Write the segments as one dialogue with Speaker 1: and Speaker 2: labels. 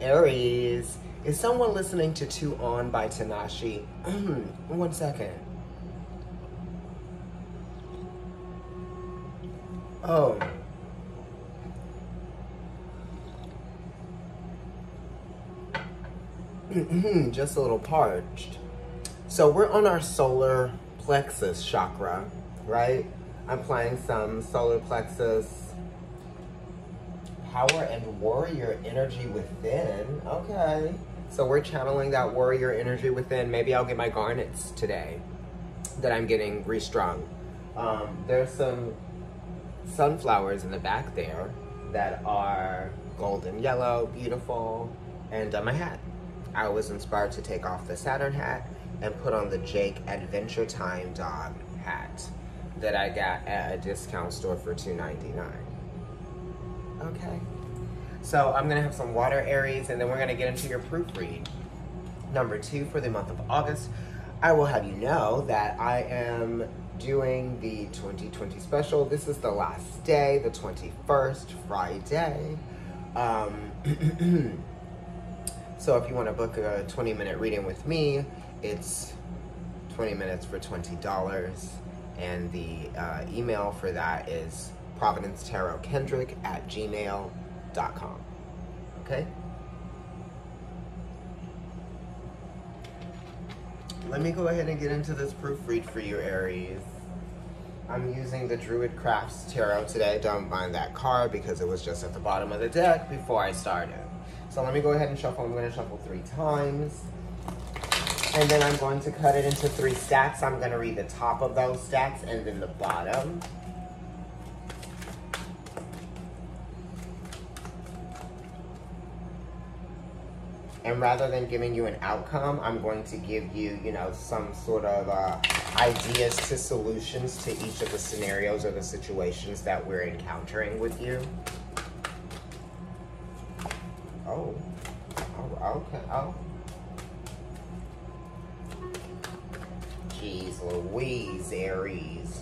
Speaker 1: Aries, is someone listening to Two On by Tanashi? 1 second. Oh. Just a little parched. So we're on our solar plexus chakra, right? I'm playing some solar plexus power and warrior energy within. Okay. So we're channeling that warrior energy within. Maybe I'll get my garnets today that I'm getting restrung. There's some sunflowers in the back there that are golden yellow, beautiful, and my hat. I was inspired to take off the Saturn hat and put on the Jake Adventure Time dog hat that I got at a discount store for $2.99. Okay. So I'm gonna have some water, Aries, and then we're gonna get into your proofread. Number 2 for the month of August. I will have you know that I am doing the 2020 special. This is the last day, the 21st, Friday. So if you want to book a 20-minute reading with me, it's 20 minutes for $20. And the email for that is providencetarotkendrick@gmail.com. Okay? Let me go ahead and get into this proofread for you, Aries. I'm using the Druid Crafts Tarot today. Don't mind that card because it was just at the bottom of the deck before I started. So let me go ahead and shuffle. I'm going to shuffle 3 times. And then I'm going to cut it into 3 stacks. I'm going to read the top of those stacks and then the bottom. And rather than giving you an outcome, I'm going to give you, you know, some sort of ideas to solutions to each of the scenarios or the situations that we're encountering with you. Oh, okay, oh. Jeez Louise, Aries.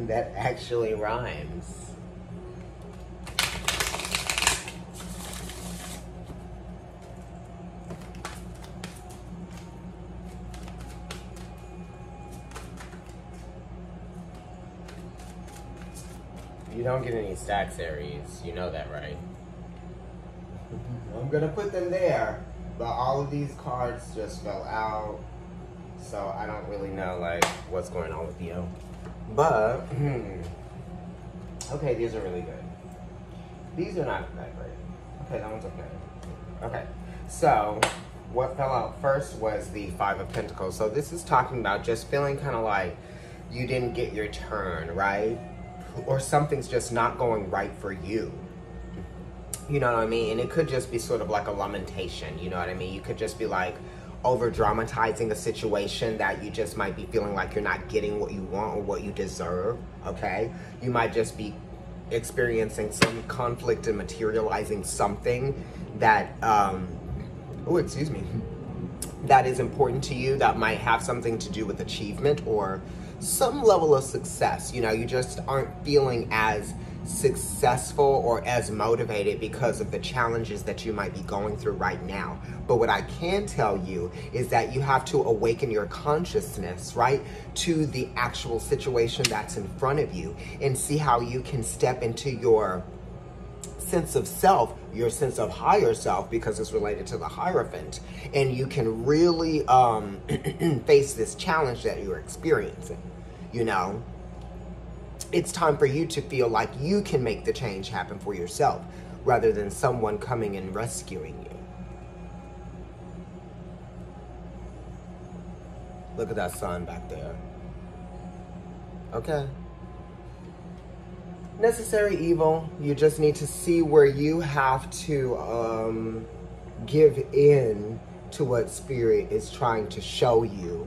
Speaker 1: That actually rhymes. You don't get any stacks, Aries. You know that, right? I'm gonna put them there, but all of these cards just fell out, so I don't really know like what's going on with you. But okay, these are really good. These are not that great. Okay, that one's okay. Okay, so what fell out first was the 5 of Pentacles. So this is talking about just feeling kind of like you didn't get your turn, right? Or something's just not going right for you. You know what I mean? And it could just be sort of like a lamentation, you know what I mean? You could just be like over dramatizing a situation that you just might be feeling like you're not getting what you want or what you deserve, okay? You might just be experiencing some conflict and materializing something that, that is important to you, that might have something to do with achievement or some level of success. You know, you just aren't feeling as successful or as motivated because of the challenges that you might be going through right now. But what I can tell you is that you have to awaken your consciousness, right, to the actual situation that's in front of you and see how you can step into your sense of self, your sense of higher self, because it's related to the Hierophant, and you can really face this challenge that you're experiencing. You know, it's time for you to feel like you can make the change happen for yourself rather than someone coming and rescuing you. Look at that sun back there. Okay. Necessary evil. You just need to see where you have to give in to what Spirit is trying to show you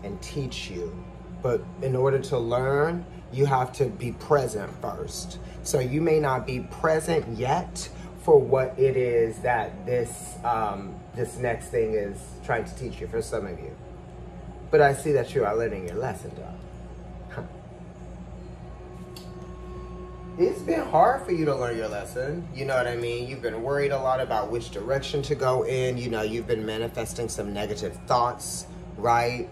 Speaker 1: and teach you. But in order to learn, you have to be present first. So you may not be present yet for what it is that this next thing is trying to teach you for some of you. But I see that you are learning your lesson, though. It's been hard for you to learn your lesson. You know what I mean? You've been worried a lot about which direction to go in. You know, you've been manifesting some negative thoughts, right?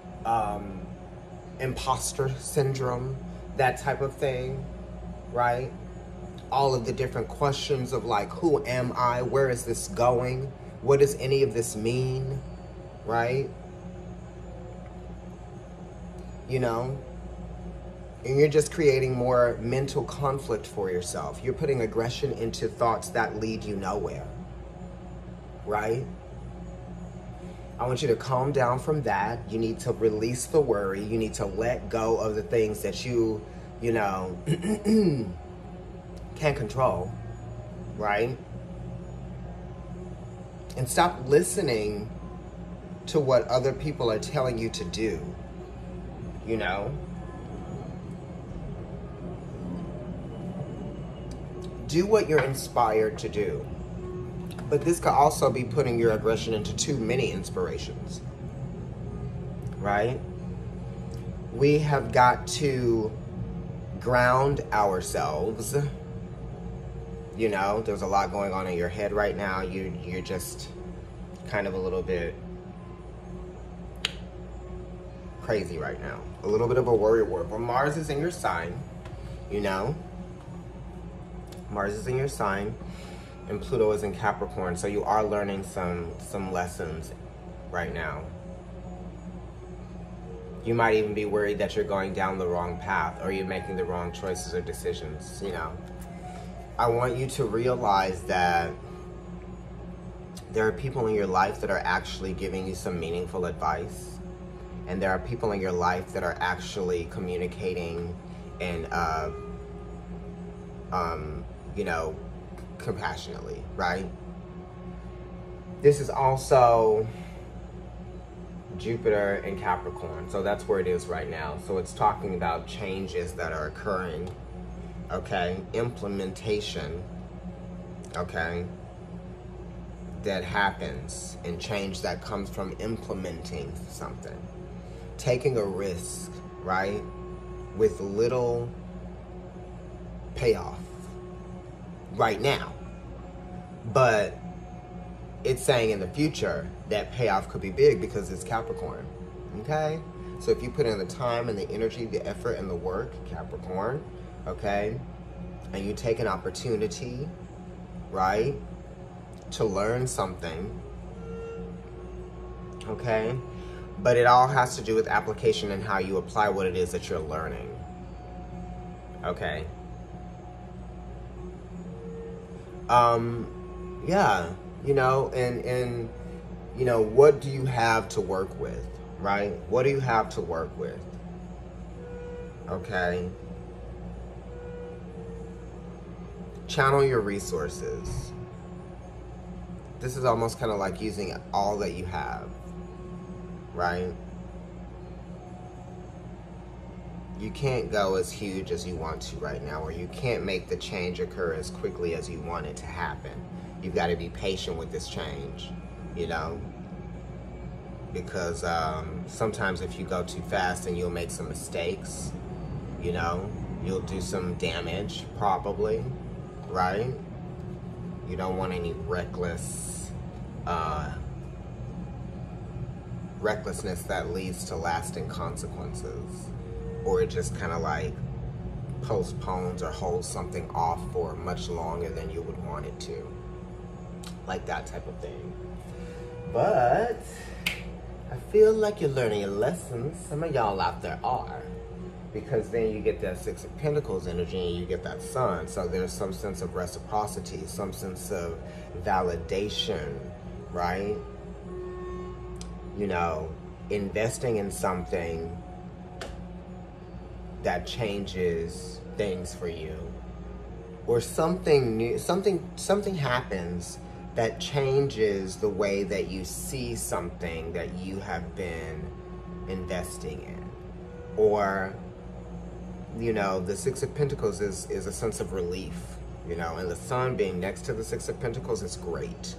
Speaker 1: Imposter syndrome, that type of thing, right? All of the different questions of like, who am I? Where is this going? What does any of this mean, right? You know? And you're just creating more mental conflict for yourself. You're putting aggression into thoughts that lead you nowhere, right? I want you to calm down from that. You need to release the worry. You need to let go of the things that you know, can't control, right? And stop listening to what other people are telling you to do, you know? Do what you're inspired to do. But this could also be putting your aggression into too many inspirations, right? We have got to ground ourselves. You know, there's a lot going on in your head right now. You're just kind of a little bit crazy right now. A little bit of a worry word. But Mars is in your sign, you know? Mars is in your sign, and Pluto is in Capricorn, so you are learning some lessons right now. You might even be worried that you're going down the wrong path, or you're making the wrong choices or decisions, you know. I want you to realize that there are people in your life that are actually giving you some meaningful advice, and there are people in your life that are actually communicating and you know, compassionately, right? This is also Jupiter in Capricorn, so that's where it is right now. So it's talking about changes that are occurring, okay? Implementation, okay? That happens, and change that comes from implementing something. Taking a risk, right? With little payoff right now, but it's saying in the future that payoff could be big because it's Capricorn, okay? So if you put in the time and the energy, the effort and the work, Capricorn, okay, and you take an opportunity, right, to learn something, okay, but it all has to do with application and how you apply what it is that you're learning, okay? Yeah, you know, and you know, what do you have to work with, right? What do you have to work with? Okay. Channel your resources. This is almost kind of like using all that you have, right? You can't go as huge as you want to right now, or you can't make the change occur as quickly as you want it to happen. You've got to be patient with this change, you know? Because sometimes if you go too fast, then you'll make some mistakes, you know? You'll do some damage, probably, right? You don't want any recklessness that leads to lasting consequences. Or it just kind of like postpones or holds something off for much longer than you would want it to. Like that type of thing. But I feel like you're learning a lesson. Some of y'all out there are. Because then you get that Six of Pentacles energy and you get that Sun. So there's some sense of reciprocity, some sense of validation, right? You know, investing in something that changes things for you, or something new, something happens that changes the way that you see something that you have been investing in. Or, you know, the Six of Pentacles is a sense of relief, you know, and the Sun being next to the Six of Pentacles is great,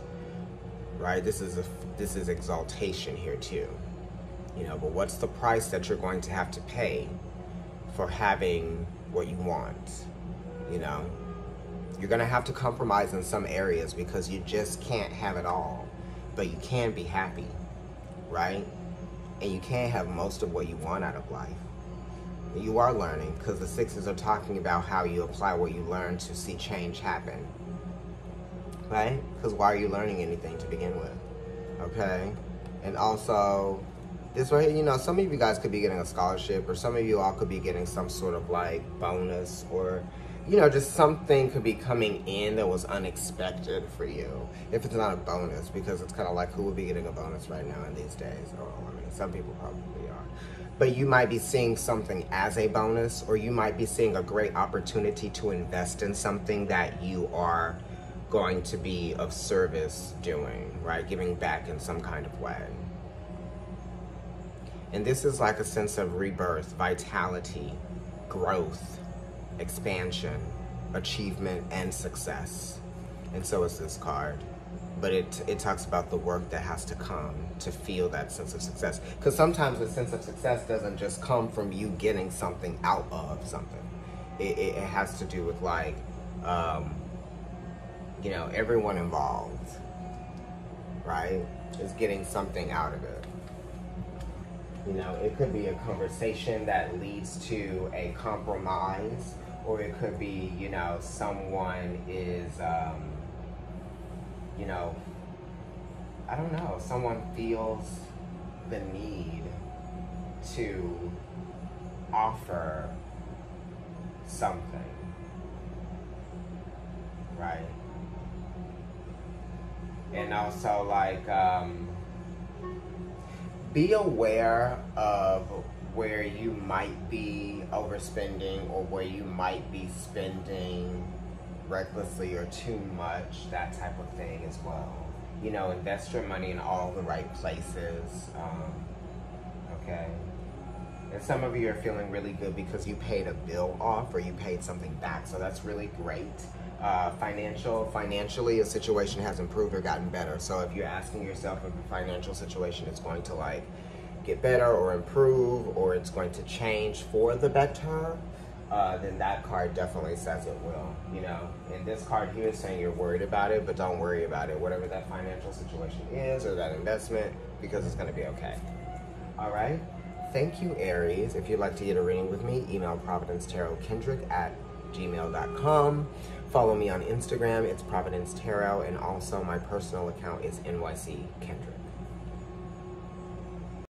Speaker 1: right? This is exaltation here too, you know. But what's the price that you're going to have to pay for having what you want, you know? You're gonna have to compromise in some areas because you just can't have it all. But you can be happy, right? And you can have most of what you want out of life. You are learning, because the sixes are talking about how you apply what you learn to see change happen, right? Because why are you learning anything to begin with? Okay? And also, this right here, you know, some of you guys could be getting a scholarship, or some of you all could be getting some sort of like bonus, or, you know, just something could be coming in that was unexpected for you. If it's not a bonus, because it's kind of like, who would be getting a bonus right now in these days? Oh, I mean, some people probably are. But you might be seeing something as a bonus, or you might be seeing a great opportunity to invest in something that you are going to be of service doing, right? Giving back in some kind of way. And this is like a sense of rebirth, vitality, growth, expansion, achievement, and success. And so is this card. But it talks about the work that has to come to feel that sense of success. Because sometimes the sense of success doesn't just come from you getting something out of something. It has to do with like, you know, everyone involved, right, is getting something out of it. You know, it could be a conversation that leads to a compromise, or it could be, you know, someone is, you know, I don't know, someone feels the need to offer something, right? And also, like, be aware of where you might be overspending, or where you might be spending recklessly or too much, that type of thing as well. You know, invest your money in all the right places, okay? And some of you are feeling really good because you paid a bill off, or you paid something back, so that's really great. Financially, a situation has improved or gotten better. So if you're asking yourself if a financial situation is going to like get better or improve, or it's going to change for the better, then that card definitely says it will, you know. And this card here is saying you're worried about it, but don't worry about it, whatever that financial situation is, or that investment, because it's going to be okay. All right? Thank you, Aries. If you'd like to get a reading with me, email providencetarotkendrick@gmail.com. Follow me on Instagram, it's Providence Tarot, and also my personal account is NYC Kendrick.